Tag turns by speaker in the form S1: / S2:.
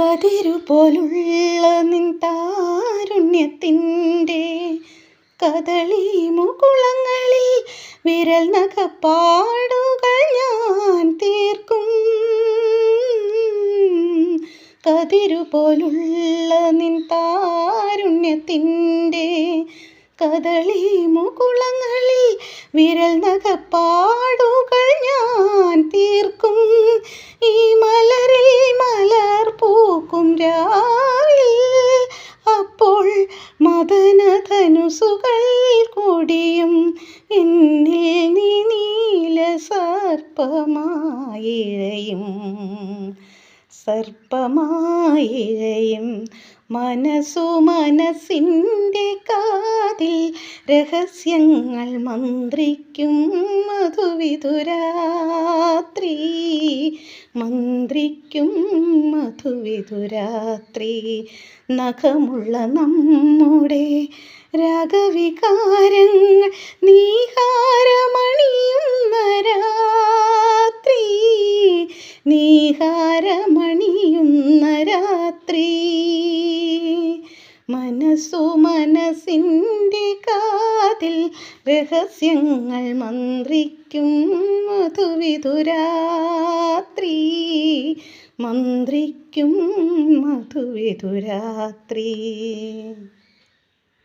S1: കതിരുപോലുള്ള നിൻ താരുണ്യത്തിൻ്റെ കദളി മുകുളങ്ങളിൽ വിരൽ നഖപ്പാടുകൾ ഞാൻ തീർക്കും. കതിരുപോലുള്ള നിൻ താരുണ്യത്തിൻ്റെ കദളി മുകുളങ്ങളിൽ വിരൽ നഖപ്പാടുകൾ ഞാൻ തീർക്കും. ഈ മലരിൽ മലർ പൂക്കും രാവിൽ അപ്പോൾ മദനധനുസുകൾ കൊടിയും എന്നിൽ നീ നീല സർപ്പമായിഴയും സർപ്പമായിഴയും. മനസ്സു മനസ്സിൻ്റെ കാതിൽ രഹസ്യങ്ങൾ മന്ത്രിക്കും മധുവിധുരാത്രി മന്ത്രിക്കും മധുവിധുരാത്രി. നഖമുള്ള നമ്മുടെ രാഗവികാരങ്ങൾ നീഹാരമണിയുന്ന രാത്രി നീഹാരമണിയുന്ന രാത്രി. മനസ്സു മനസ്സിൻ്റെ കാതിൽ രഹസ്യങ്ങൾ മന്ത്രിക്കും മധുവിധുരാത്രി മന്ത്രിക്കും മധുവിധുരാത്രി.